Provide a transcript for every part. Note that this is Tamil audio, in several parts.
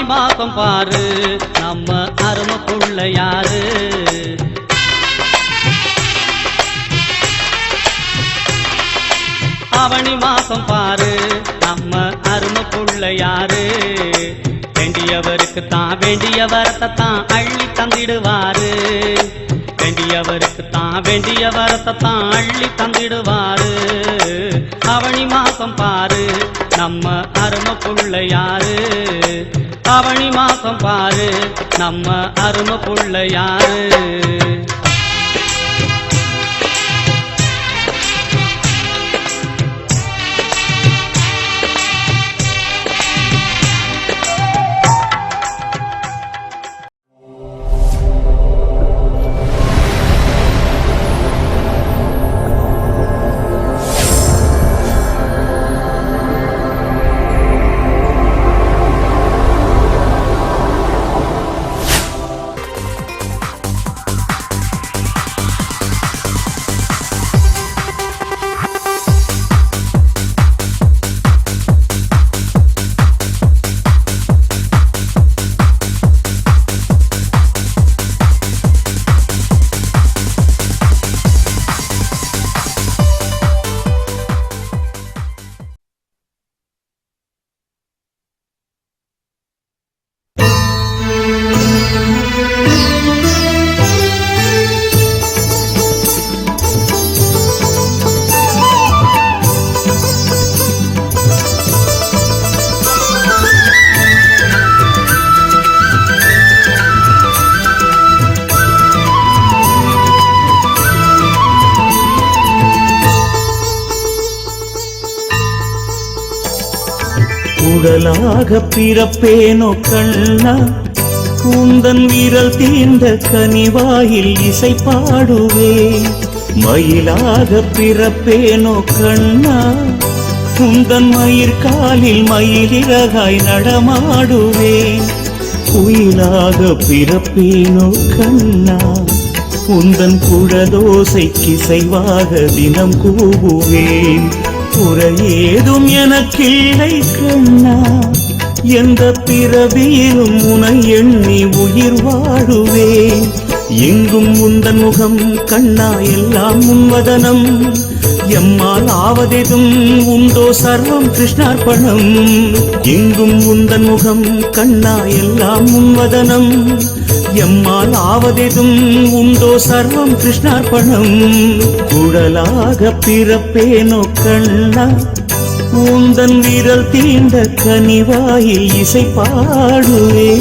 மாசம் பாரு நம்ம அருமை புள்ள யாரு. ஆவணி மாசம் பாரு நம்ம அருமை புள்ள யாரு. வேண்டியவருக்கு தான் வேண்டிய வரத்தை தான் அள்ளி தந்திடுவாரு. வேண்டியவருக்கு தான் வேண்டிய வரத்தை தான் அள்ளி தந்திடுவாரு. ஆவணி மாசம் பாரு நம்ம அருமை புள்ள யாரு. ஆவணி மாசம் பாரு நம்ம அருமை புள்ள யாரு. உடலாக பிறப்பேனோ கண்ணா கூந்தன் விரல் தீண்ட கனிவாயில் இசை பாடுவே. மயிலாக பிறப்பேனோ கண்ணா குந்தன் மயிர்காலில் மயிலிறகாய் நடமாடுவேன். குயிலாக பிறப்பேனோ கண்ணா உந்தன் குழலோசைக்கிசைவாக தினம் கூவுவேன். குறையேதும் எனக்கில்லை கண்ணா எந்த பிறவியிலும் உனை எண்ணி உயிர் வாழுவேன். எங்கும் உந்தன் முகம் கண்ணா எல்லாம் உன்வதனம். எம்மால் ஆவதெதும் உண்டோ சர்வம் கிருஷ்ணார்ப்பணம். எங்கும் உந்தன் முகம் கண்ணா எல்லாம் உன்வதனம். எம்மால் ஆவதெதும் உண்டோ சர்வம் கிருஷ்ணார்ப்பணம். குழலாக பிறப்பேனோ கண்ணா உந்தன் விரல் தீண்ட கனிவாயில் இசை பாடுவே.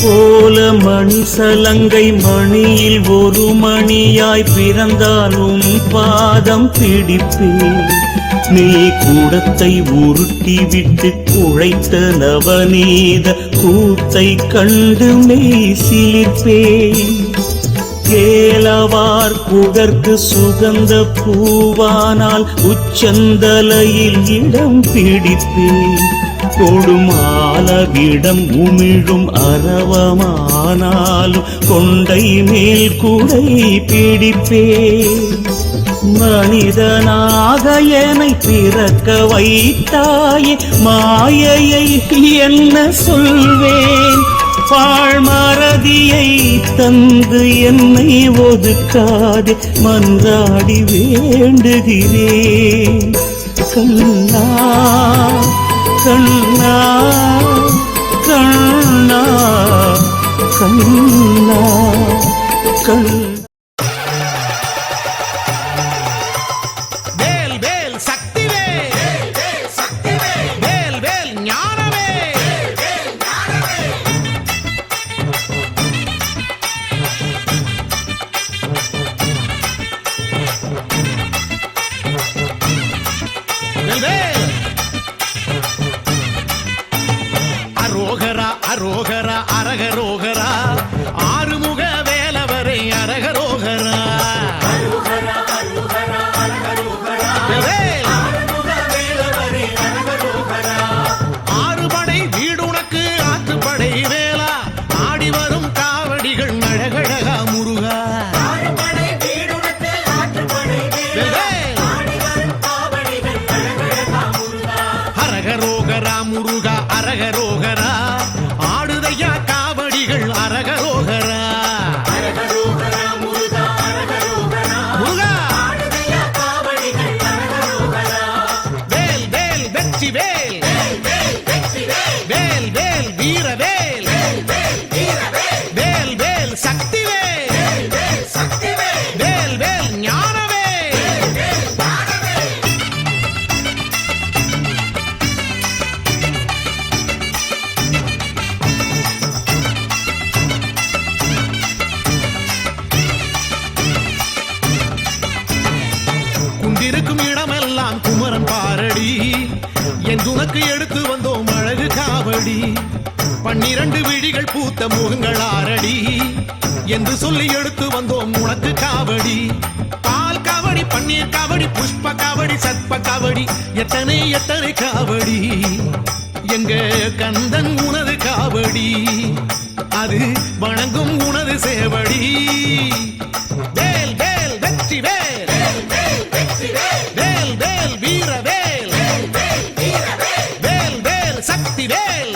போல மணி சலங்கை மணியில் ஒரு மணியாய் பிறந்தாலும் பாதம் பிடிப்பேன். நீ கூடத்தை உருட்டி விட்டு குழைத்த நவநீத கூத்தை கண்டு மெய் சிலிர்ப்பேன். கேளவார் குடற்கு சுகந்த பூவானால் உச்சந்தலையில் இடம் பிடிப்பேன். கொடுமாலவிடம் உமிழும் அரவமானாலும் கொண்டை மேல் குடை பிடிப்பேன். மனிதனாக என்னை பிறக்க வைத்தாயே மாயையை என்ன சொல்வேன். பாழ்மறதியை தந்து என்னை ஒதுக்காதே மன்றாடி வேண்டுகிறேன். கண்ணா கண்ணா கண்ணா கண்ணா கண்ணா. வேல் வேல் சக்திவே வேல் வேல் ஞானமே. அரோகரா அரோகரா அரகரோகரா ஆறுமுக வேலவரை அரகரோகரா. உனக்கு எடுத்து வந்தோம் அழகு காவடி 12 விழிகள் பூத்த முகங்கள் ஆரடி என்று சொல்லி எடுத்து வந்தோம் உனக்கு காவடி பால் காவடி பன்னீர் காவடி புஷ்ப காவடி சத்ப காவடி எத்தனை எத்தனை காவடி எங்க கந்தன் உனது காவடி அது வணங்கும் உனது சேவடி வேல் வேல் வெற்றி வேல் வேல் வேல் வீர வேல் வேல் வேல் சக்தி வேல்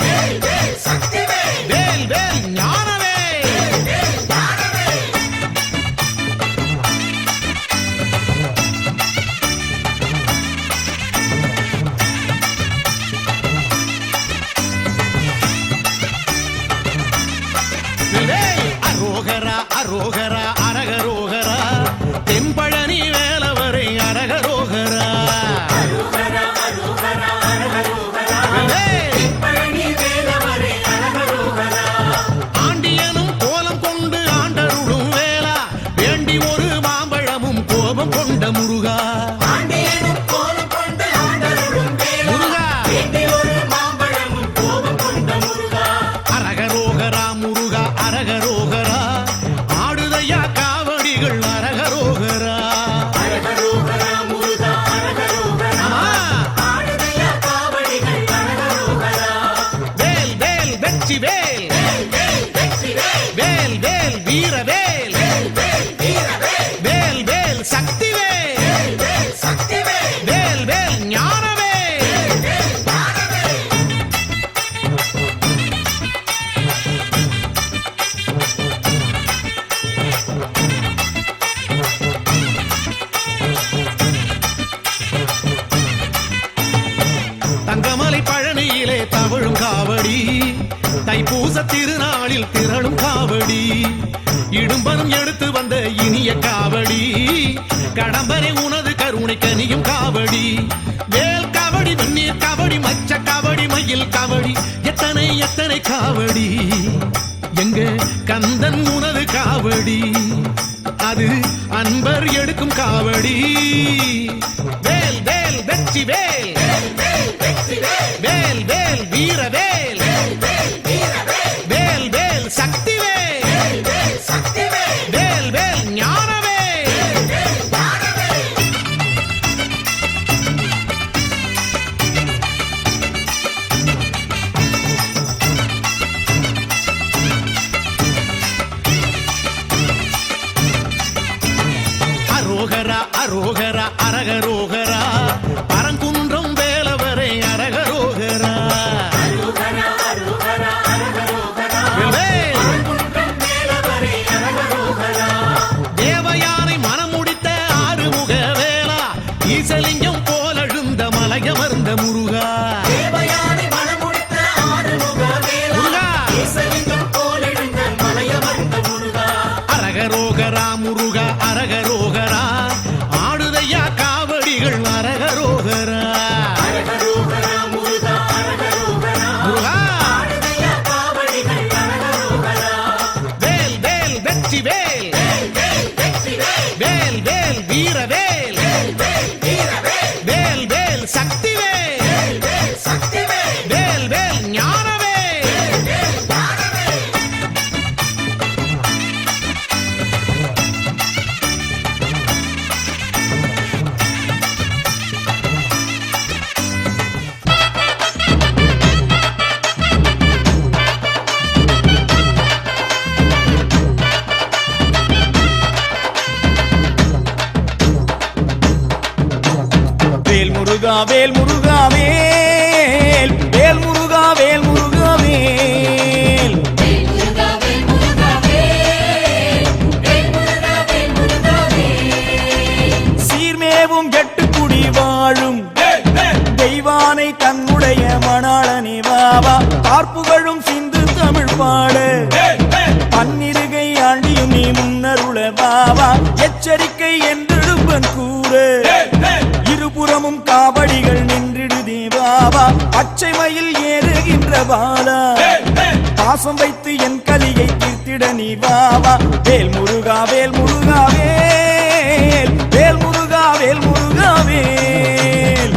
வேல் வேல் ஞான வேல் அரோகரா அரோகரா அரகரோகரா தென்பழனி வேலவரை அரகரோகரா ஆண்டியனும் கோலம் கொண்டு ஆண்டருளும் வேளா வேண்டி ஒரு மாம்பழமும் கோபம் கொண்ட முருகா அரகரோகரா முருகா அரகரோகரா ஆடுதையா காவடிகள் அரகரோகரா வேல் வேல் வெற்றி வேல் வேல் வேல் வீர வேல் வேல் வேல் சக்தி வேல் வேல் வேல் ஞான வேல் தங்கமலை பழனியிலே தவழும் காவடி தைப்பூச திருநாளில் திரளும் காவடி இடும்பனும் எடுத்து வந்த இனிய காவடி கடம்பரை உனது கருணை கனியும் காவடி வேல் காவடி வெந்நீர் காவடி மச்ச காவடி மயில் காவடி எத்தனை எத்தனை காவடி எங்க கந்தன் உனது காவடி அது அன்பர் எடுக்கும் காவடி வேல் வேல் வெற்றி வேல் வேல் வேல் வீர வேல் வேல் வேல் சக்தி வேல் வேல் வேல் ஞான வேல் அரோகரா அரோகரா அரகரோகரா பரங்குன்றம் வேலவரை அரகரோகரா தேவயானை மனமுடித்த ஆறுமுக வேளா ஈசலிங்கம் போலழுந்த மலையமர்ந்த முருகா அரகரோகரா முருகா அரகரோகரா ஆடுதையா காவடிகள் அரகரோகரா முருகா வேல் வேல் வெற்றி வேல் வேல் வேல் வீர வேல் வேல் வேல் சக்தி வேல் வேல் வேல் ஞான வேல் வேல் முருகா வேல் முருகா வேல் வேல் முருகா வேல் முருகா வேல் சீர்மேவும் கெட்டுக்குடி வாழும் தெய்வானை தன்னுடைய மணாளனே வாவா பார்ப்புகழும் சிந்து தமிழ் பாடு பன்னிருகை ஆண்டியும் நீ முன்னருள வாவா எச்சரிக்கை என்றெடுப்பன் கூறு இருபுறமும் காவடிகள் நின்றிடுதே பாபா பச்சை மயில் ஏறுகின்ற பாலா பாசம் வைத்து என் கலியை தீர்த்திட நீ பாபா வேல் முருகா வேல் முருகா வேல் வேல் முருகா வேல் முருகா வேல்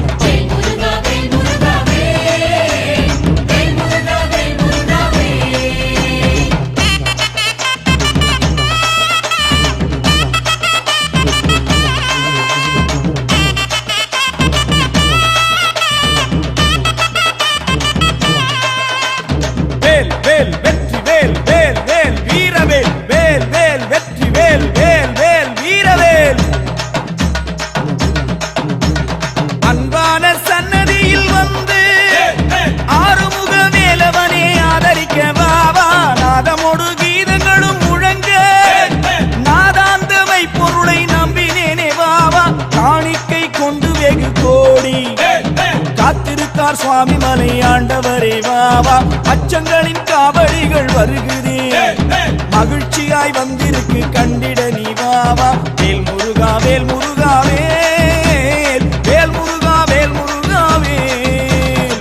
வந்திருக்கு கண்டிட நீ வாவா வேல் முருகா வேல் முருகா வேல் வேல் முருகா வேல் முருகா வேல்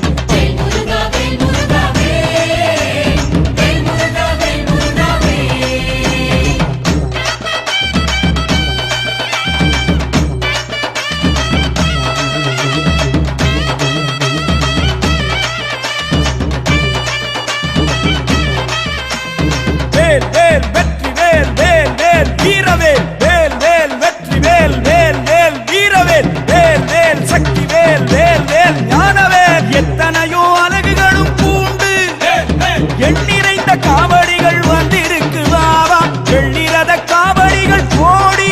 வேல் வேல் வெற்றி வேல் வேல் வேல் வீரவேல் வேல் வேல் வெற்றி வேல் வேல் வேல் வீரவேல் வேல் வேல் சக்தி வேல் வேல் வேல் ஞானவேல் எத்தனையோ அழகுகளும் பூண்டு எண்ணிறைந்த காவடிகள் வந்திருக்கு வாவா வெள்ளிரத காவடிகள் கோடி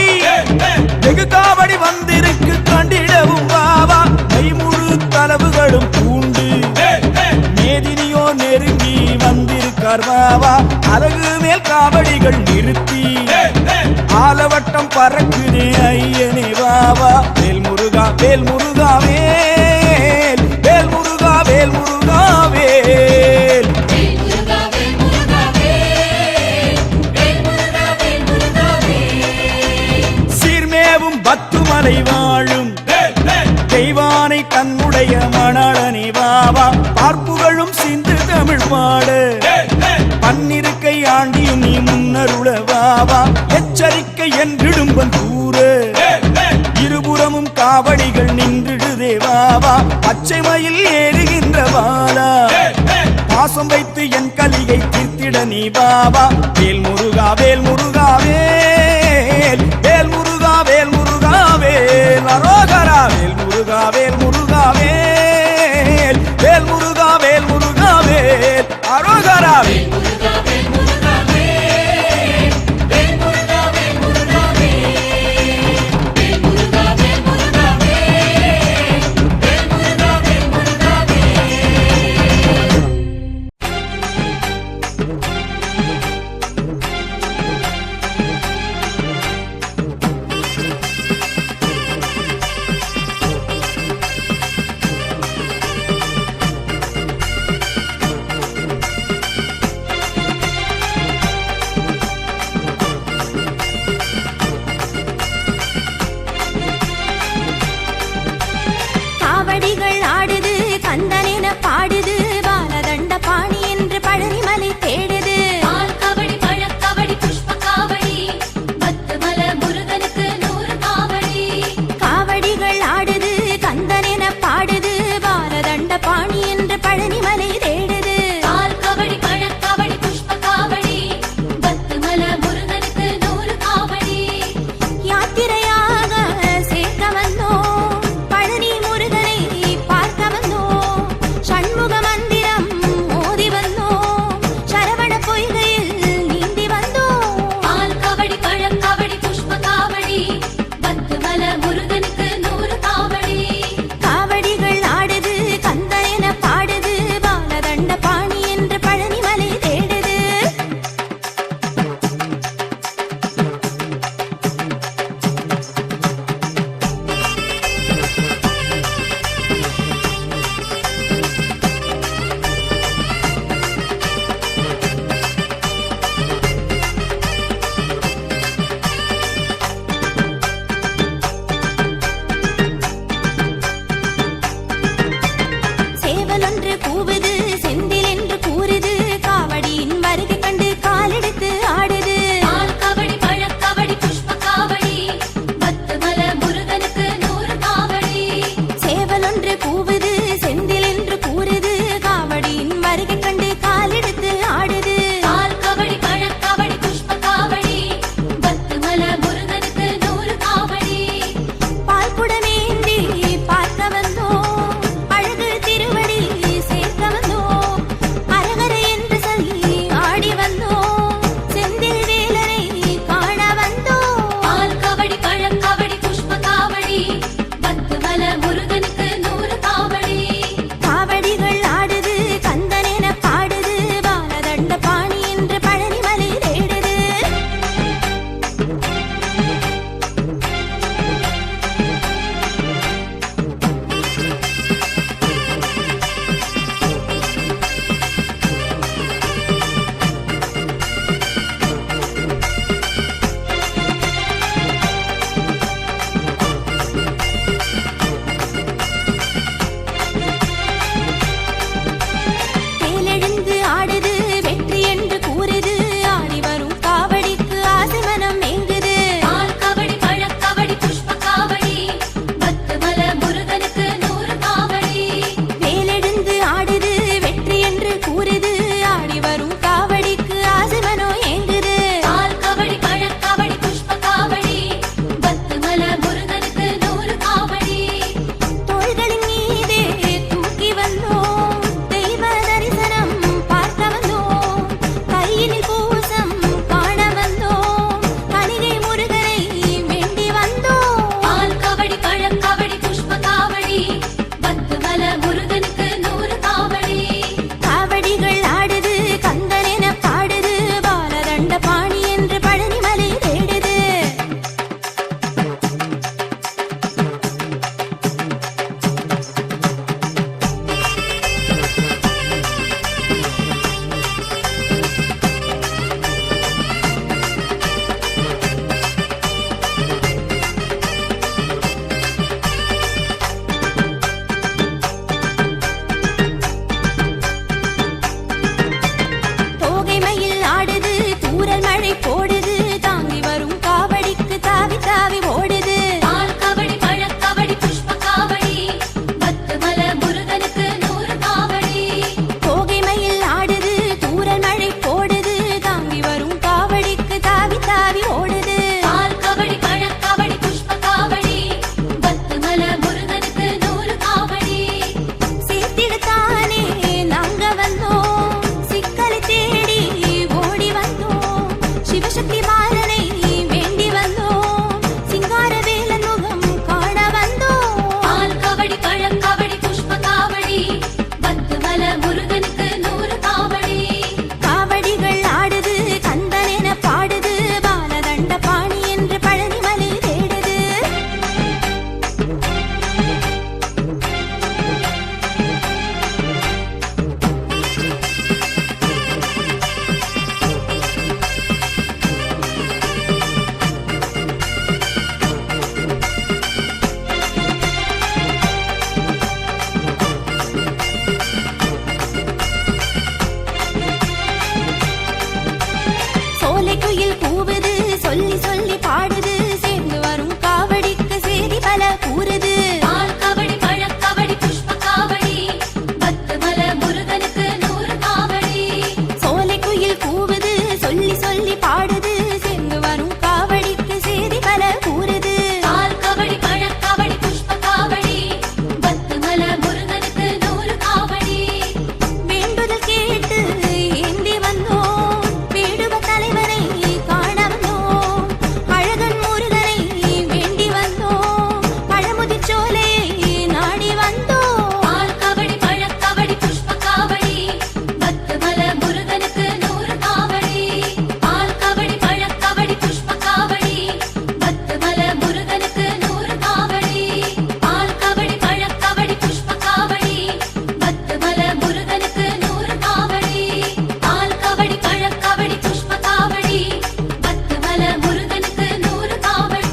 வெகு காவடி வந்திருக்கு கண்டிடவும் வாவா கைமுழு தலவுகளும் பூண்டு மேதினியோ நெருங்கி வந்திருக்கார் வாவா அழகு மேல் காவடிகள் நிறுத்தி ஆலவட்டம் பறக்குதே ஐயனே வாவா வேல் முருகா வேல் முருகா வேல் வேல் முருகா வேல் முருகா வேல் சீர்மேவும் பத்துமலை வாழும் தெய்வானை தன்னுடைய மணாளனே வாவா பார்ப்புகளும் சிந்து தமிழ் பாடு பன்னிருக்கை ஆண்டியும் நீ முன்னருள வாவா எச்சரிக்கை என்றிடும்பன் கூறு இருபுறமும் காவடிகள் நின்றிடுதே வாவா பச்சை மயில் ஏறுகின்ற வாளா பாசம் வைத்து என் கலியை தீர்த்திட நீ பாபா வேல் முருகா வேல் முருகா வேல் வேல் முருகா வேல் முருகா வேல் அரோகரா வேல் முருகா வேல் முருகா வேல் வேல் முருகா வேல் முருகா வேல் அரோகரா வேல் சொல்லி பாடுது சேர்ந்து வரும் காவடிக்கு செய்தி பல கூறுது பால் காவடி பழக்காவடி புஷ்ப காவடி பத்துமல முருகனுக்கு 100 காவடி சோலை குயில் கூவுது சொல்லி சொல்லி பாடுது சேர்ந்து வரும் காவடிக்கு செய்தி பல கூறுது பால் காவடி பழக்காவடி புஷ்ப காவடி பத்துமல முருகனுக்கு 100 காவடி வேண்டுதல் கேட்டு ஏந்தி வந்தோம் வேடுவ தலைவரை காண வந்தோம் அழகன் முருகனை வேண்டி வந்தோம் பழமுதிர் சோலையை நாடி வந்தோம் பால் காவடி பழக்காவடி புஷ்ப காவடி பத்துமல முருகனுக்கு 100 காவடி பால் காவடி பழக்காவடி புஷ்ப காவடி பத்துமல முருகனுக்கு 100 காவடி பால் காவடி பழக்காவடி புஷ்ப காவடி பத்துமல முருகனுக்கு 100 காவடி பால் காவடி பழக்காவடி புஷ்ப காவடி பத்துமல முருகனுக்கு 100 காவடி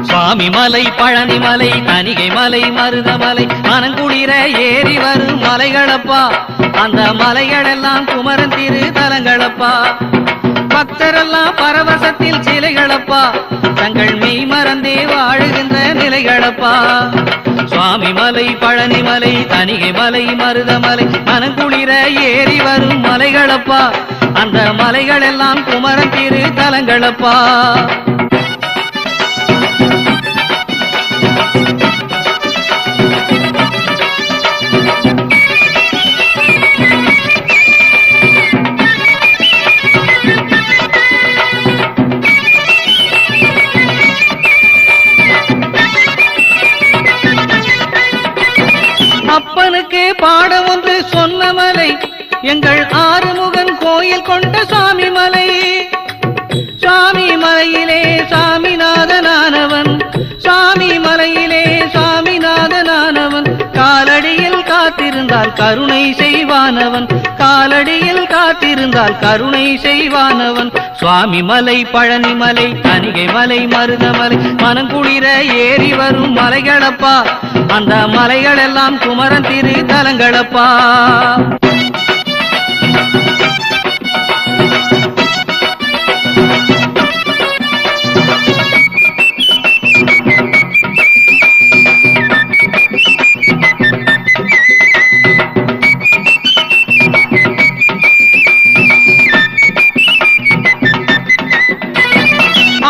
சுவாமி மலை பழனி மலை தணிகை மலை மருதமலை மனங்குளிர ஏறி வரும் மலைகளப்பா அந்த மலைகளெல்லாம் குமரன் திரு தலங்களப்பா பக்தரெல்லாம் பரவசத்தில் சிலைகளப்பா தங்கள் மெய் மறந்தே வாழுகின்ற நிலைகளப்பா சுவாமி மலை பழனி மலை தணிகை மலை மருதமலை மனங்குளிர ஏறி வரும் மலைகளப்பா அந்த மலைகளெல்லாம் குமரன் திரு தலங்களப்பா அப்பனுக்கு பாடம் ஒன்று சொன்ன மலை எங்கள் ஆறுமுகன் கோயில் கொண்ட சுவாமி மலை சுவாமி மலையிலே சாமிநாதனானவன் சுவாமி மலையிலே சாமிநாதனானவன் காலடியில் காத்திருந்தால் கருணை செய்வானவன் காலடியில் காத்திருந்தால் கருணை செய்வானவன் சுவாமி மலை பழனி மலை தணிகை மலை மருதமலை மனங்குளிர ஏறி வரும் மலைகளப்பா அந்த மலைகளெல்லாம் குமரன் திரு தலங்களப்பா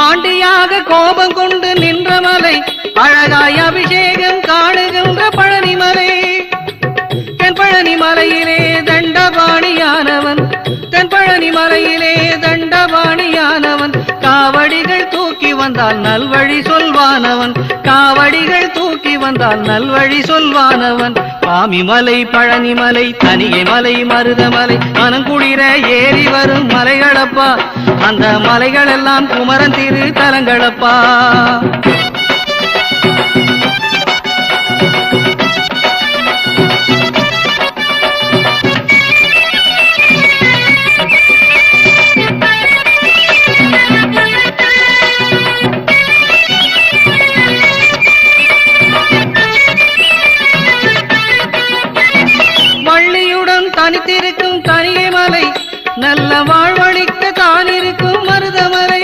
ஆண்டியாக கோபம் கொண்டு நின்ற மலை அழகாய் அபிஷேகம் காணுகின்ற பழனி மலை தென்பழனி மலையிலே தண்டபாணியானவன் தென்பழனி மலையிலே தண்டபாணியானவன் காவடிகள் தூக்கி வந்தால் நல்வழி சொல்வானவன் காவடிகள் தூக்கி வந்தால் நல்வழி சொல்வானவன் சுவாமி மலை பழனி மலை தணிகை மலை மருதமலை மனங்குளிர ஏறி வரும் மலைகளப்பா அந்த மலைகளெல்லாம் குமரன் திரு தலங்களப்பா வள்ளியுடன் தனித்திருக்கும் தனியை மலை நல்ல வாழ்வழிக்க தானிருக்கும் மருதமலை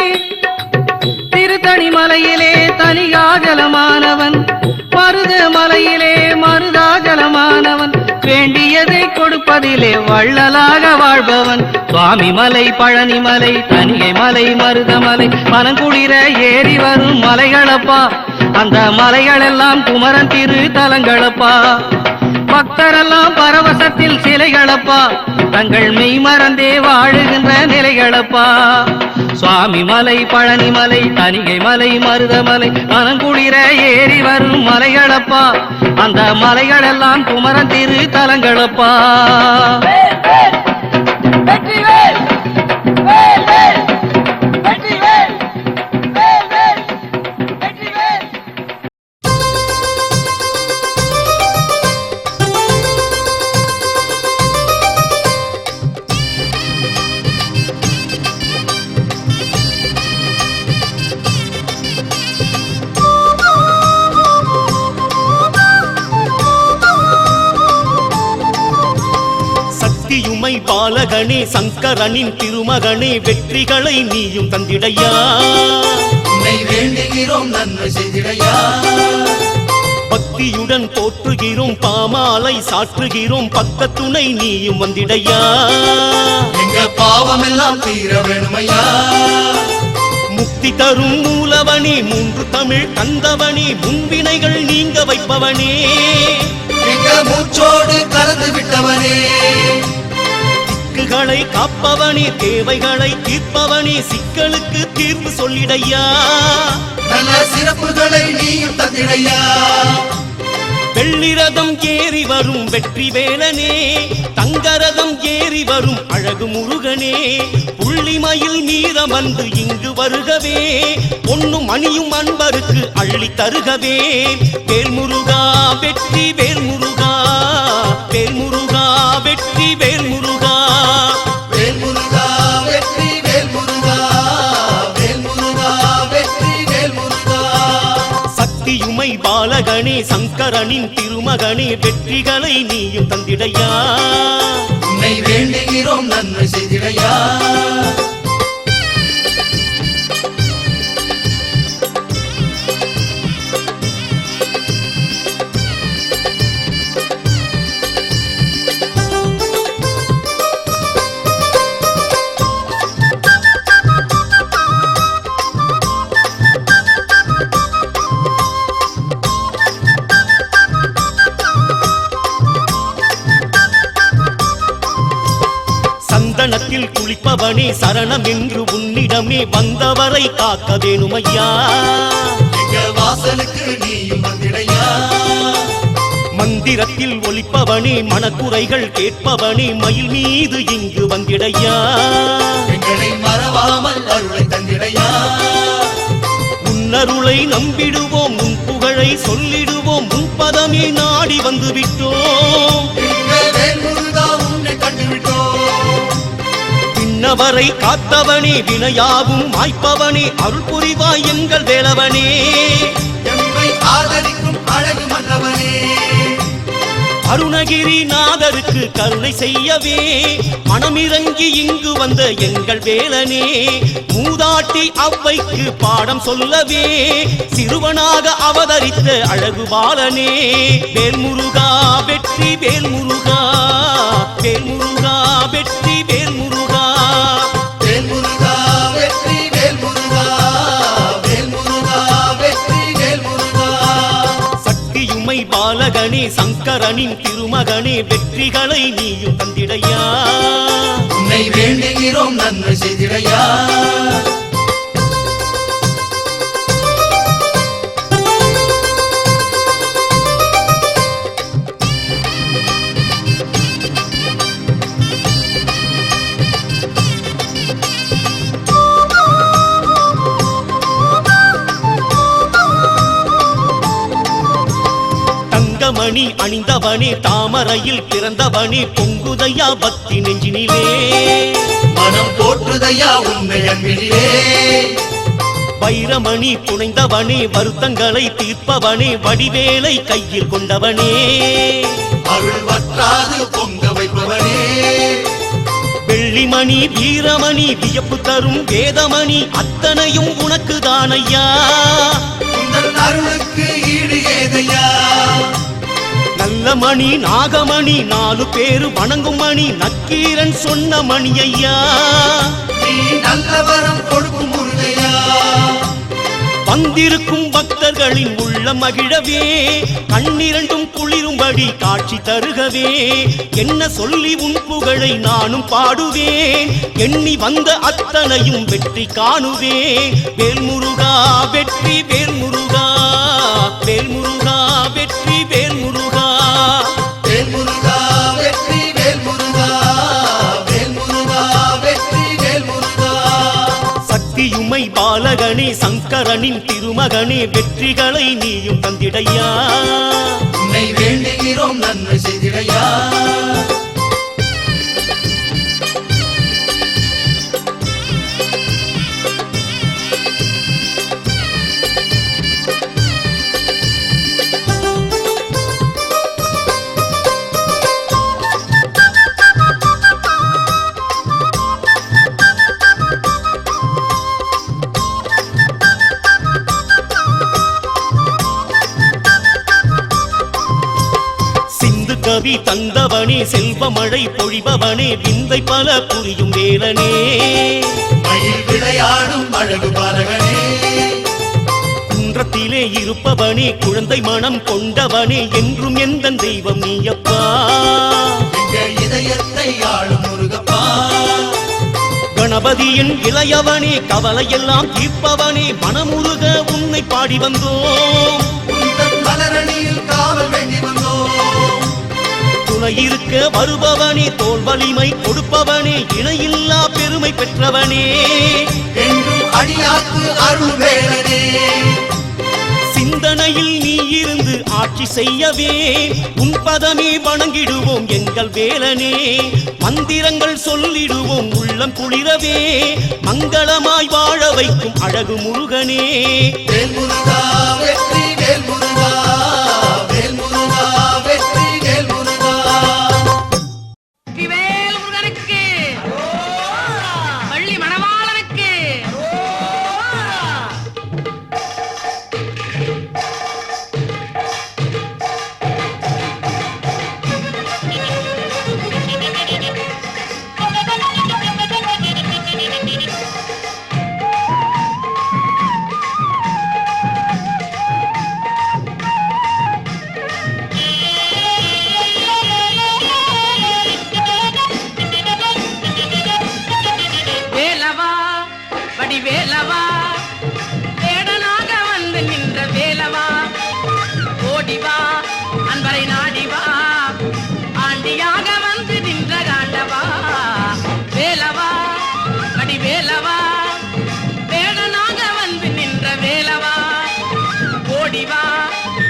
திருத்தணி மலையிலே தனிகாஜலமானவன் மருத மலையிலே மருதாஜலமானவன் வேண்டியதை கொடுப்பதிலே வள்ளலாக வாழ்பவன் சுவாமி மலை பழனி மலை தணிகை மலை மருதமலை மனங்குளிர ஏறி வரும் மலைகளப்பா அந்த மலைகளெல்லாம் குமரன் திரு தலங்களப்பா பக்தரெல்லாம் பரவசத்தில் சிலைகளப்பா தங்கள் மெய் மறந்தே வாழுகின்ற நிலைகளப்பா சுவாமி மலை பழனி மலை தணிகை மலை மருதமலை மனங்குளிர ஏறி வரும் மலைகளப்பா அந்த மலைகளெல்லாம் குமரன் திரு தலங்களப்பா வெற்றிவேல் வேல் வேல் வெற்றிவேல் வேல் வேல் வெற்றிவேல். சக்தியுமை பாலகனே சங்கரனின் திருமகனே வெற்றிகளை நீயும் தந்திடையா உன்னை வேண்டுகிறோம் நன்மை செய்திடையா பக்தியுடன் போற்றுகிறோம் பாமாலை சாற்றுகிறோம் பக்கத்துணை நீயும் வந்திடையா எங்க பாவமெல்லாம் தீர வேணுமையா முக்தி தரும் மூலவனே மூன்று தமிழ் தந்தவனே முன்வினைகள் நீங்க வைப்பவனே எங்க மூச்சோடு கலந்து விட்டவனே திக்குகளை காப்பவனே தேவைகளை தீர்ப்பவனே சிக்கலுக்கு தீர்வு சொல்லிடையா நல்ல சிறப்புகளை நீயும் தந்திடையா வெள்ளிரதம் ஏறி வரும் வெற்றி வேலனே தங்கரதம் ஏறி வரும் அழகு முருகனே புள்ளிமயில் மீதம் வந்து இங்கு வருகவே பொன்னும் மணியும் அன்பருக்கு அள்ளி தருகவே வேல்முருகா வெற்றி வேல்முருகா வேல்முருகா வெற்றி வேல்முருகா வேல்முருகா வெற்றி வேல்முருகா வேல்முருகா வெற்றி வேல்முருகா சக்தியுமை பாலகனே சங்கரனின் திருமகனே வெற்றிகளை நீயும் தந்திடையா உன்னை வேண்டுகிறோம் நன்மை செய்திடையா சந்தனத்தில் குளிப்பவனே சரணம் என்று உன்னிடமே வந்தவரை காக்க வேணுமையா எங்க வாசலுக்கு நீயும் வந்திடையா மந்திரத்தில் ஒலிப்பவனே மனக்குறைகள் கேட்பவனே மயில் மீது இங்கு வந்திடையா எங்களை மறவாமல் அருளை தந்திடையா உன்னருளை நம்பிடுவோம் உன் புகழை சொல்லிடுவோம் உன் பதமே நாடி வந்து விட்டோம் எங்க வேல்முருகா உன்னை கண்டுவிட்டோம் விண்ணவரை காத்தவனே வினையாவும் மாய்ப்பவனே அருள் புரிவாய் எங்கள் வேலவனே எம்மை ஆதரிக்கும் அழகு மன்னவனே அருணகிரி நாதருக்கு கருணை செய்யவே மனமிறங்கி இங்கு வந்த எங்கள் வேலனே மூதாட்டி அவ்வைக்கு பாடம் சொல்லவே சிறுவனாக அவதரித்த அழகு பாலனே வேல்முருகா வெற்றி வேல்முருகா வேல்முருகா வெற்றி வேல்முருகா வேல்முருகா வெற்றி வேல்முருகா வேல்முருகா வெற்றி வேல்முருகா சக்தியுமை பாலகனே சங்கரனின் திருமகனே வெற்றிகளை நீயும் தந்திடையா உன்னை வேண்டுகிறோம் நன்மை செய்திடையா தங்கமணி அணிந்தவனே தாமரையில் பிறந்தவனே பொங்குதையா பக்தி நெஞ்சினிலே மனம் போற்றுதையா உன்னை அன்பிலே வைரமணி புனைந்தவனே வருத்தங்களை தீர்ப்பவனே வடிவேலை கையில் கொண்டவனே அருள் வற்றாது பொங்க வைப்பவனே வெள்ளிமணி வீரமணி வியப்பு தரும் வேதமணி அத்தனையும் உனக்கு தானையா உங்கள் அருளுக்கு ஈடு ஏதையா நல்ல மணி நாகமணி 4 பேரு வணங்கும் மணி நக்கீரன் சொன்ன மணி ஐயா நீ நல்ல வரம் கொடுக்கும் முருகையா வந்திருக்கும் பக்தர்களின் உள்ள மகிழவே கண்ணிரண்டும் குளிரும்படி காட்சி தருகவே என்ன சொல்லி உன் புகழை நானும் பாடுவேன் எண்ணி வந்த அத்தனையும் வெற்றி காணுவேன் வேல்முருகா வெற்றி வேல்முருகா வேல்முருகா வெற்றி வேல்முருகா வேல்முருகா வெற்றி வேல்முருகா வேல்முருகா பாலகனே சங்கரனின் திருமகனே வெற்றிகளை நீயும் தந்திடையா உன்னை வேண்டுகிறோம் நன்மை செய்திடையா கவி தந்தவனே செல்வமழை பொழிபவனே விந்தை பல புரியும் வேலனே மயில் விளையாடும் அழகு பாலகனே குன்றத்திலே இருப்பவனே குழந்தை மனம் கொண்டவனே என்றும் எந்த தெய்வம் நீயப்பா எங்கள் இதயத்தை ஆளும் முருகப்பா கணபதியின் இளையவனே கவலையெல்லாம் தீர்ப்பவனே மனமுருக உன்னை பாடி வந்தோம் உந்தன் மலரணியில் காவல் வேண்டி வந்தோம் துணை இருக்க வருபவனே தோல் வலிமை கொடுப்பவனே இணையில்லா பெருமை பெற்றவனே என்றும் அடியாக்கு அருள் வேலனே சிந்தனையில் நீ இருந்து ஆட்சி செய்யவே உன் பதமே வணங்கிடுவோம் எங்கள் வேலனே மந்திரங்கள் சொல்லிடுவோம் உள்ளம் குளிரவே மங்களமாய் வாழ வைக்கும் அழகு முருகனே வேல் முருகா வெற்றி வேல் முருகா வேல் முருகா வெற்றி வேல் முருகா வேல் முருகனுக்கு வள்ளி மணவாளனுக்கு வேலவா வடி வேலவா வேடனாக வந்து நின்ற வேலவா ஓடிவா அன்பரை நாடிவா ஆண்டியாக வந்து நின்ற காண்டவா வேலவா வடி வேலவா வேடனாக வந்து நின்ற வேலவா ஓடிவா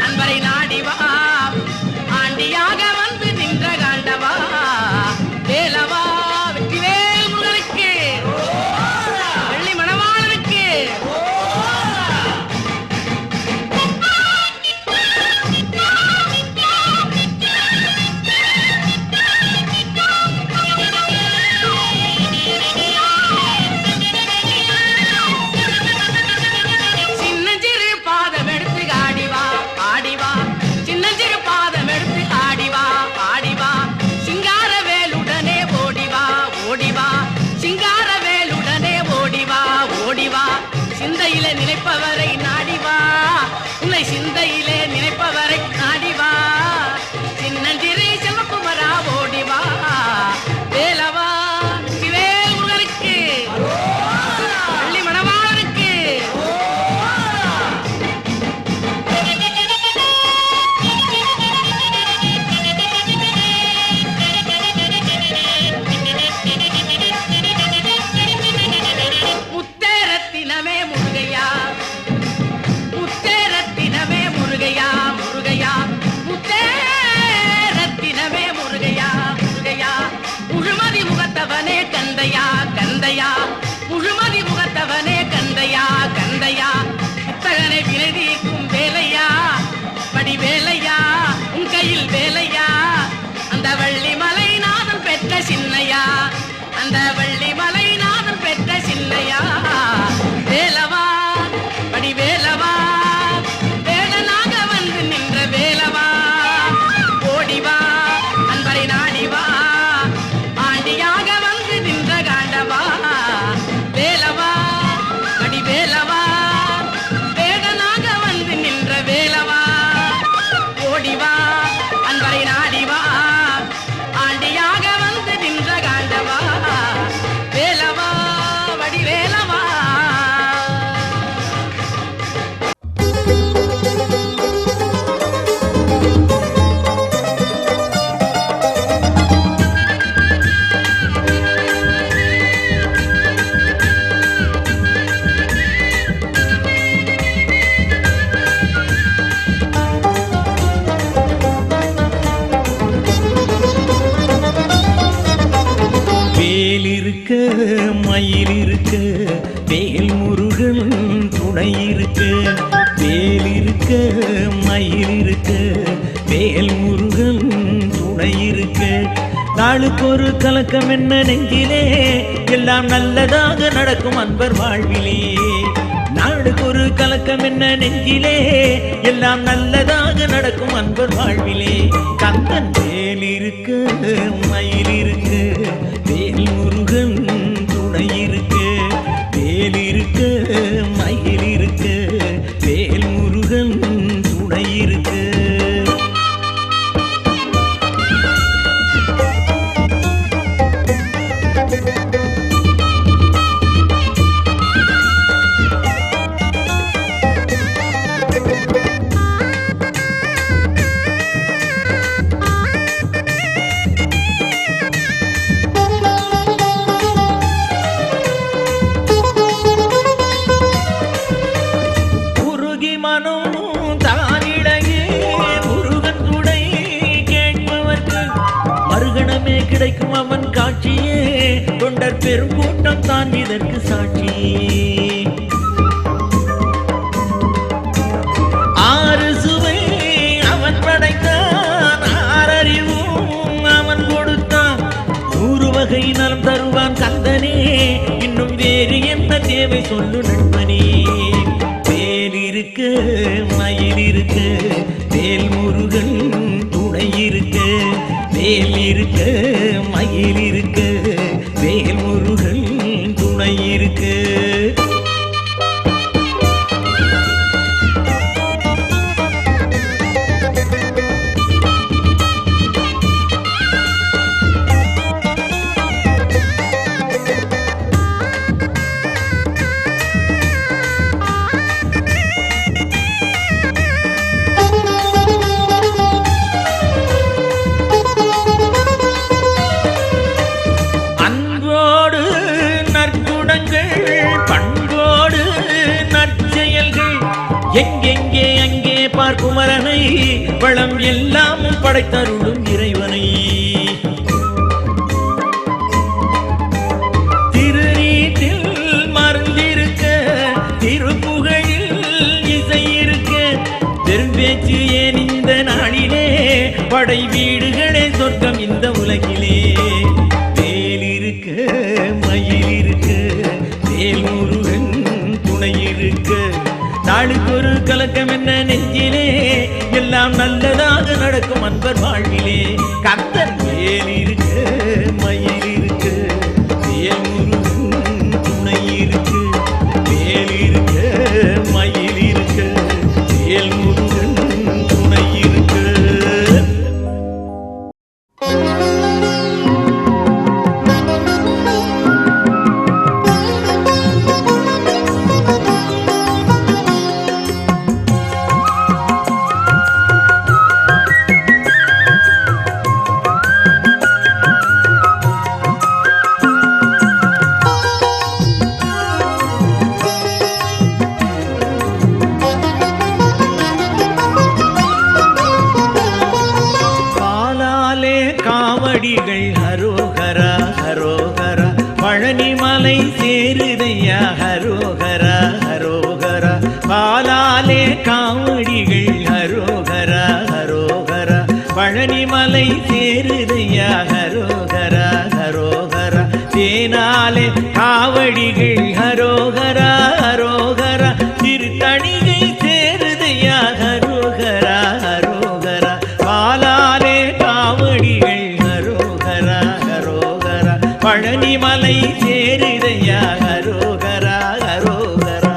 அன்பரை நாடிவா ஆண்டியாக வந்து நின்ற காண்டவா வேலவா வெற்றிவேல் முருகனுக்கு வெள்ளி மணவாளனுக்கு சின்னஞ்சிறு பாதம் எடுத்து ஆடிவா ஆடிவா சின்னஞ்சிறு பாதம் எடுத்து ஆடிவா ஆடிவா சிங்கார வேலுடனே ஓடிவா ஓடிவா சிங்கார வேலுடனே ஓடிவா ஓடிவா சிந்தையிலே நினைப்பவரை நாடிவா உன்னை சிந்தையிலே நினைப்பவரை நாடிவா சின்னஞ்சிறு செல்வகுமரா ஓடிவா வேலவா சிவேல் முருகனுக்கு வள்ளி மணவாளனுக்கு முத்தேரத்தினமே முருகையா முத்தேரத்தினமே முருகையா முருகையா முத்தேரத்தினமே முருகையா முருகையா முழுமதி முகத்தவனே கந்தையா கந்தையா முழுமதி முகத்தவனே கந்தையா கந்தையா புத்தகனை வினதிக்கும் வேலையா படி வேலையா உன் கையில் வேலையா அந்த வள்ளி மலைநாதன் பெற்ற சின்னையா அந்த வள்ளி மலைநாதன் பெற்ற சின்னையா வேலவா படி வேலவா வேடனாக வந்து நின்ற வேலவா ஓடிவா அன்பரை நாடிவா ஆண்டியாக வந்து நின்ற காண்டவா வேலவா படி வேலவா வேடனாக வந்து நின்ற வேலவா ஓடிவா அன்பரை நாடிவா ஆண்டியாக வந்து நின்ற காண்டவா வேலவா வேல் இருக்க மயில் இருக்க வேல் முருகன் துணை இருக்க வேல் இருக்க மயில் இருக்க வேல் முருகன் துணை இருக்க நாளுக்கு ஒரு கலக்கம் என்ன நெஞ்சிலே எல்லாம் நல்லதாக நடக்கும் அன்பர் வாழ்விலே நாளுக்கு ஒரு கலக்கம் என்ன நெஞ்சிலே எல்லாம் நல்லதாக நடக்கும் அன்பர் வாழ்விலே கந்தன் வேல் இருக்க மயில் இருக்க வேல் முருகன் துணை இருக்க வேல் இருக்க மயில் இருக்க வேல் முருகன் துணை இருக்க கிடைக்கும் அவன் காட்சியே தொண்டர் பெரும் கூட்டம் தான் இதற்கு சாட்சி ஆறு சுவை அவன் படைத்தான் ஆறறிவும் அவன் கொடுத்தான் 100 வகை நலம் தருவான் கந்தனே இன்னும் வேறு என்ன தேவை சொல்லு நண்பனே வேல் இருக்க மயில் இருக்க வேல் முருகன் துணை இருக்க வேல் இருக்க மயில் இருக்க வேல் முருகன் துணை இருக்க எங்கெங்கே அங்கே பார்க்குமரனை வளம் எல்லாமும் படைத்தருளும் இறைவனை திருநீட்டில் மருந்திருக்க திருப்புகழில் இசை இருக்க பெரும்பேச்சு ஏன் இந்த நாளிலே படை வீடுகளே சொர்க்கம் இந்த உலகிலே வேல் இருக்க மயில் இருக்க வேல் முருகன் துணை இருக்க நாளுக்கு ஒரு கலக்கம் என்ன நெஞ்சிலே எல்லாம் நல்லதாக நடக்கும் அன்பர் வாழ்விலே கந்தன் வேல் இருக்க மயில் இருக்க வேல் முருகன் துணை இருக்க வேல் இருக்க மயில் இருக்க வேல் முருகன் துணை இருக்க ஹரோஹரா ஹரோஹரா பழனிமலை சேருதையா ஹரோஹரா ஹரோஹரா பாலாலே காவடிகள் ஹரோஹரா ஹரோஹரா பழனிமலை சேருதையா ஹரோஹரா ஹரோஹரா தேனாலே காவடிகள் ஹரோஹரா ஹரோஹரா திருத்தணிகை சேருதையா ஹரோஹரா ஹரோஹரா பாலாலே காவடிகள் பழனிமலை சேருதையா ஹரோஹரா ஹரோஹரா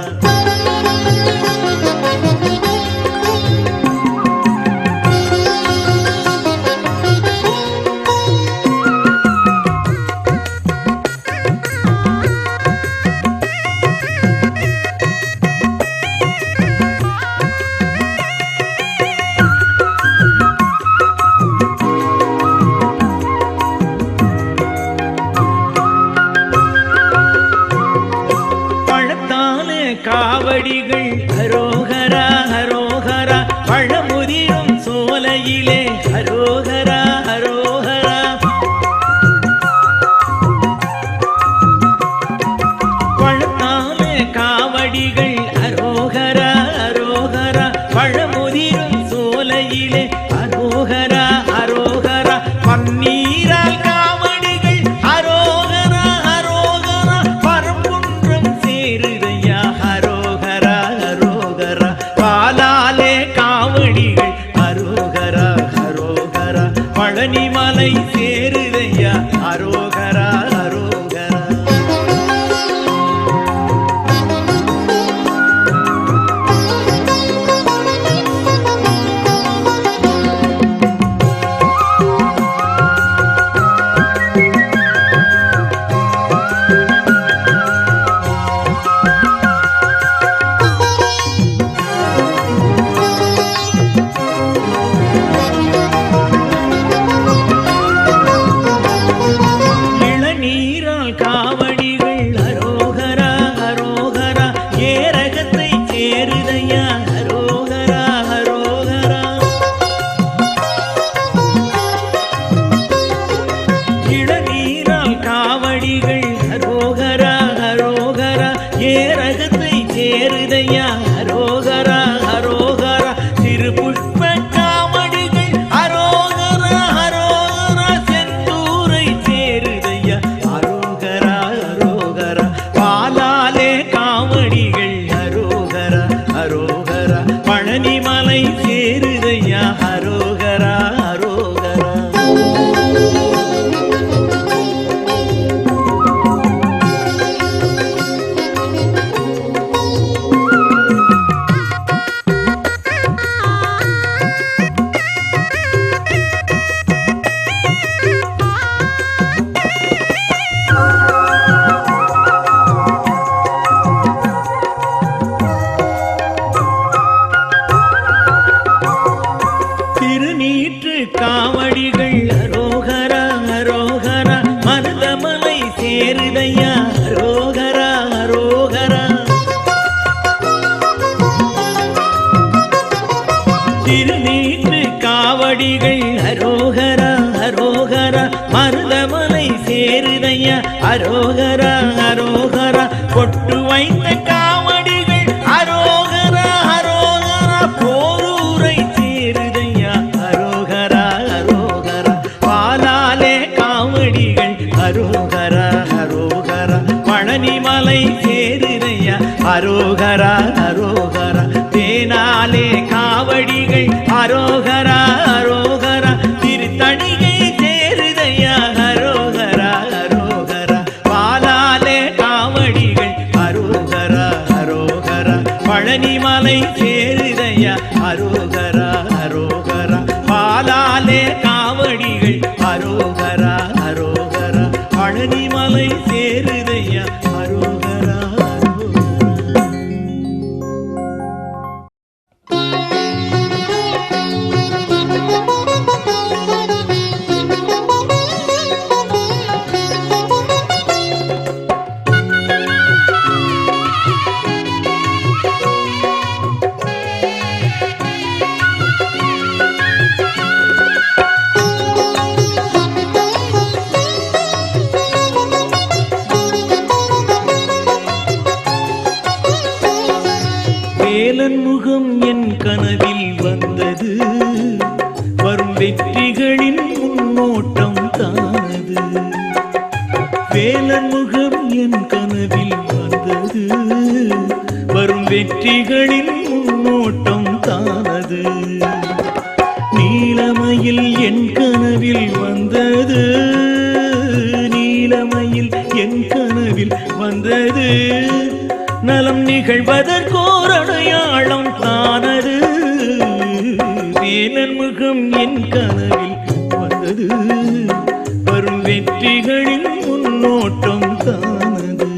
நீலமலை சேருதையா அரோகரா அரோகரா பொட்டு வைத்த காவடிகள் அரோகரா அரோகரா போரூரை சேருதையா அரோகரா அரோகரா பாலாலே காவடிகள் அரோகரா அரோகரா பழனிமலை சேருதையா அரோகரா அரோகரா தேனாலே காவடிகள் அரோகரா அரோகரா திருத்தணிகை சேருதையா அரோகரா அரோகரா பாலாலே காவடிகள் அரோகரா அரோகரா பழனிமலை சேருதையா அரோகரா அரோகரா பாலாலே காவடிகள் அரோகரா அரோகரா பழனிமலை சேருதையா அரோகரா அரோகரா. வேலன் முகம் என் கனவில் வந்தது வரும் வெற்றிகளின் முன்னோட்டம் தானது வேலன் முகம் என் கனவில் வந்தது வரும் வெற்றிகளின் முன்னோட்டம் தானது நீலமயில் என் கனவில் வந்தது நீலமயில் என் கனவில் வந்தது நலம் நிகழ்வதற்கோர் அடையாளம் தானது வேலன் முகம் என் கனவில் வந்தது வரும் வெற்றிகளின் முன்னோட்டம் தானது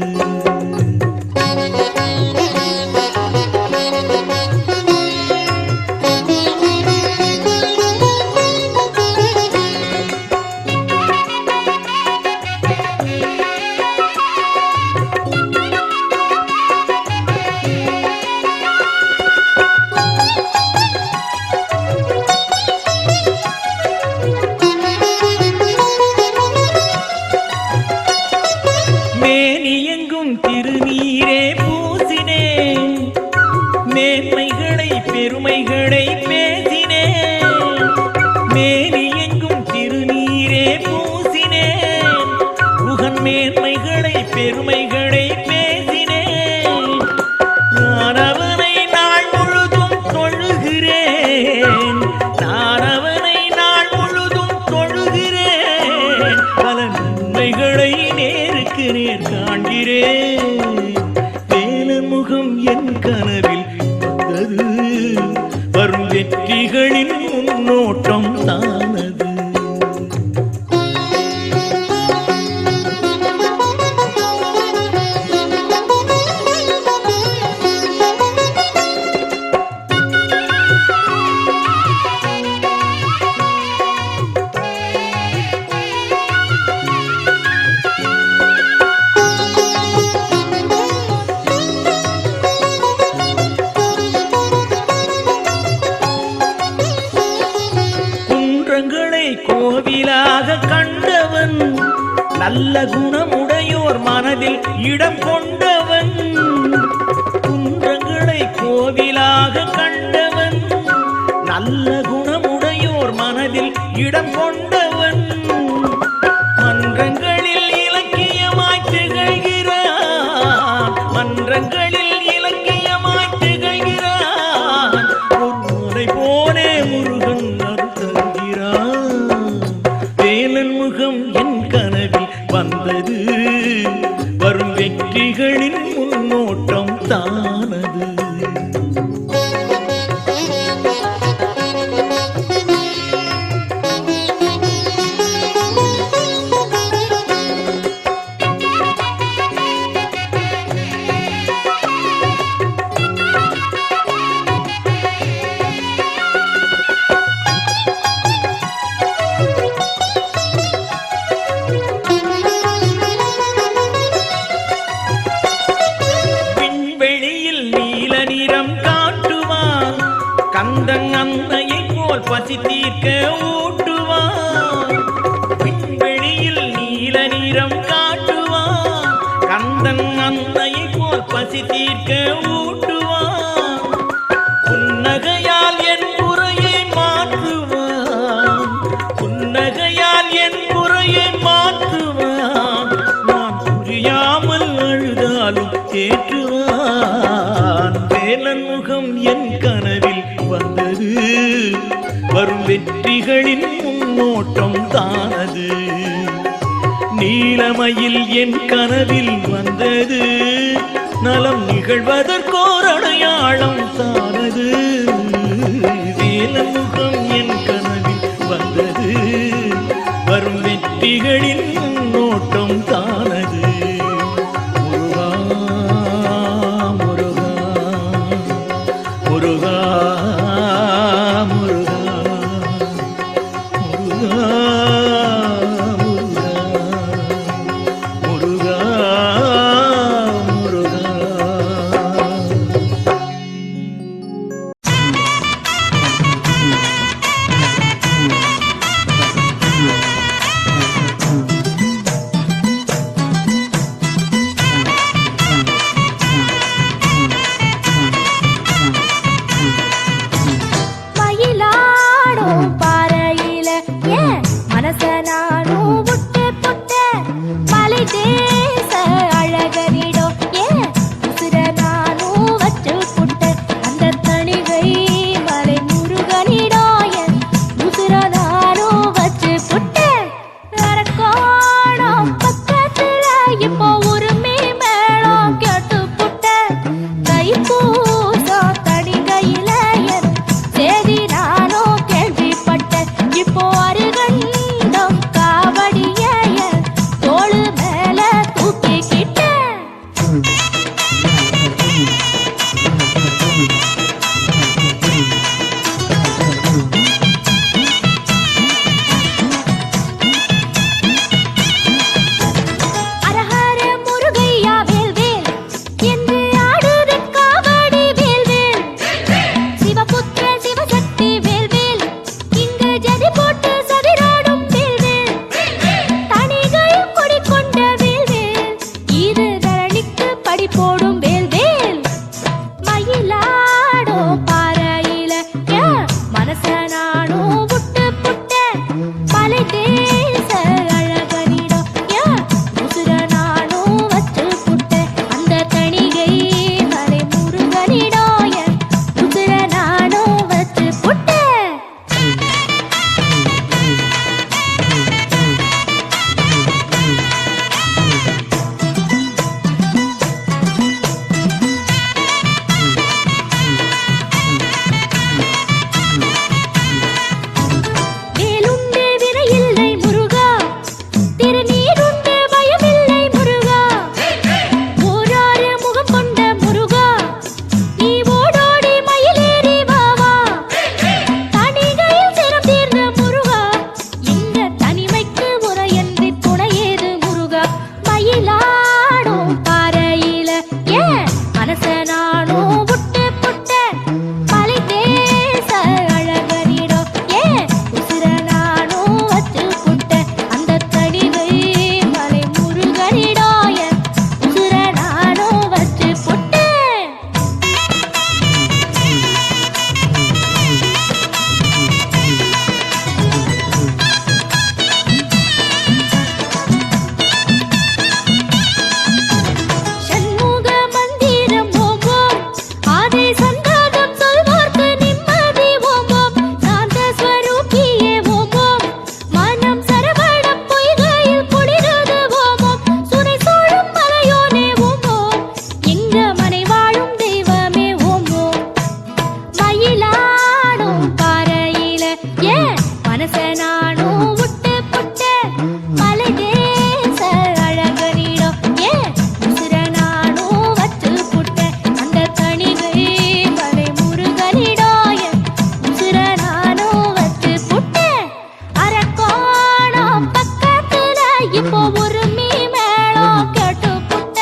மேனியெங்கும் திருநீரே பூசினேன் மேன்மைகளை பெருமைகளை பேசினேன் மேனியெங்கும் திருநீரே பூசினேன் புகன் மேன்மைகளை பெருமைகளை பேசினேன் நான் அவனை நாள் முழுதும் தொழுகிறேன் நான் அவனை நாள் முழுதும் தொழுகிறேன் பல நன்மைகளை நேருக்கு நேர் காண்கிறேன் வேலன் முகம் என் கனவில் வந்தது வரும் வெற்றிகளின் முன்னோட்டம் தானது குன்றங்களை கோவிலாக கண்டவன் நல்ல குணமுடையோர் மனதில் இடம் கொண்டவன் குன்றங்களை கோவிலாக கண்டவன் நல்ல குணமுடையோர் மனதில் இடம் கொண்டவன் மன்றங்களில் இலக்கியமாய் திகழ்கிறான் மன்றங்களில் இலக்கியமாய் திகழ்கிறான் ஒரு முறை போனே முருகன் அருள்கிறான் வேலன் முகம் என் கனவில் வந்தது வரும் வெற்றிகளின் முன்னோட்டம் தானது கந்தன் அன்னையை போல் பசி தீர்க்க ஊட்டுவான் விண்வெளியில் நீ தன் அன்னையை போல் பசி தீர்க்க ஊட்டுவான். புன்னகையால் என் குறையை மாற்றுவான். புன்னகையால் என் குறையை மாற்றுவான். நான் புரியாமல் அழுதாலும் ஏற்றுவான். வேலன் முகம் என் கனவில் வந்தது. வரும் வெற்றிகளின் முன்னோட்டம் தானது. நீலமயில் என் கனவில் வந்தது. நலம் நிகழ்வதற்கோர் அடையாளம் தானது. வேலன் முகம் என் கனவில் வந்தது. வரும் வெற்றிகளின் முன்னோட்டம் தானது. முருகா முருகா முருகா முருகா முருகா முருகா மயிலாடும் பாறையில ஏன் மனச நானும் விட்டு புட்ட மலை தேச அழகனிடம் ஏன் உசுர நானும் வச்சு புட்ட அந்த தணிகை மலை முருகனிடம் என் உசுர நானும் வச்சு புட்ட அரக்கோணம் பக்கத்துல இப்போ உரிமை மேளம் கேட்டு புட்ட தைப்பூசம் தணிகையில என் சேதி நானும் கேள்விப்பட்டேன். இப்போ அருகண்டம் காவடிய என் தோளு மேல தூக்கிக்கிட்டேன். அரஹர முருகையா வேல்வேல் என்று ஆடுது காவடி வேல்வேல். சிவபுத்திர சிவசக்தி வேல்வேல் இங்கு ஜதி போட்டு சதிராடும் வேல்வேல். தணிகள் கொடி கொண்ட வேல்வேல் இது தரணிக்கு படி போடும் வேல்வேல். மயிலாடும் பாறையில ஏன் மனச நானும் விட்டு புட்ட மலை தேச அழகனிடம் ஏன் உசுர நானும் வச்சு புட்ட அந்த தணிகை மலை முருகனிடம் என் உசுர நானும் வச்சு புட்ட. வேலுண்டு வினையில்லை முருகா, திருநீருண்டு பயமில்லை முருகா. ஓராறு முகம் கொண்ட முருகா, நீ ஓடோடி மயிலேறி வாவா. தணிகையில் சிரம் தீர்ந்த முருகா, இந்த தனிமைக்கு முறையன்றி துணையேது முருகா. மயிலாடும் பாறையில ஏன் மனச நானும் விட்டு புட்ட மலை தேச அழகனிடம் ஏன் உசுர நானும் வச்சு புட்ட அந்த தணிகை மலை முருகனிடம் என் உசுர நானும் வச்சு புட்ட. சண்முக மந்திரம் ஓம் ஓம் ஆதி சந்தானம் சொல்வார்க்கு நிம்மதி ஓம் ஓம் சாந்த ஸ்வரூபியே ஓம் ஓம் மனம் சரவணம் பொய்கையில் குளிரது ஓம் ஓம் சுனை சூழும் மலையோனே ஓம் ஓம் எங்க மனை வாழும் தெய்வமே ஓம் ஓம். மயிலாடும் பாறையில ஏன் மனச நானும் விட்டு புட்ட மலை தேச அழகனிடம் ஏன் உசுர நானும் வச்சு புட்ட அந்த தணிகை மலை முருகனிடம் என் உசுர நானும் வச்சு புட்ட. அரக்கோணம் பக்கத்துல இப்போ உரிமை மேளம் கேட்டு புட்ட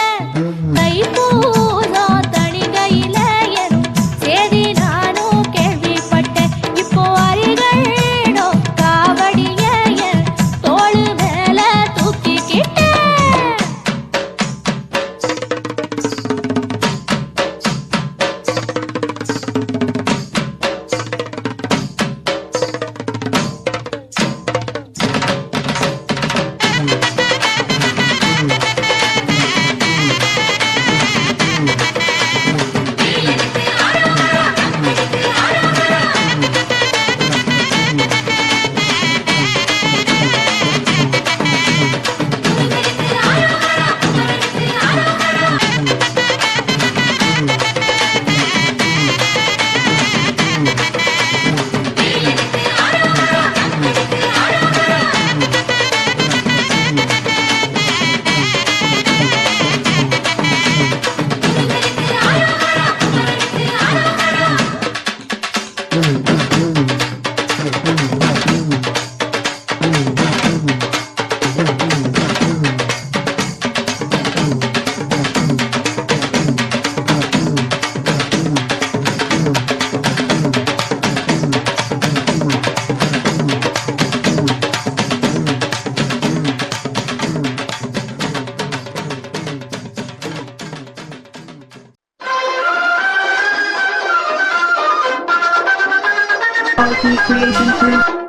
தைப்பூசம் தணிகையில என் சேதி நானும் கேள்விப்பட்டேன். இப்போ அருகண்டம் காவடிய என் தோளு மேல தூக்கிக்கிட்டேன். Creation.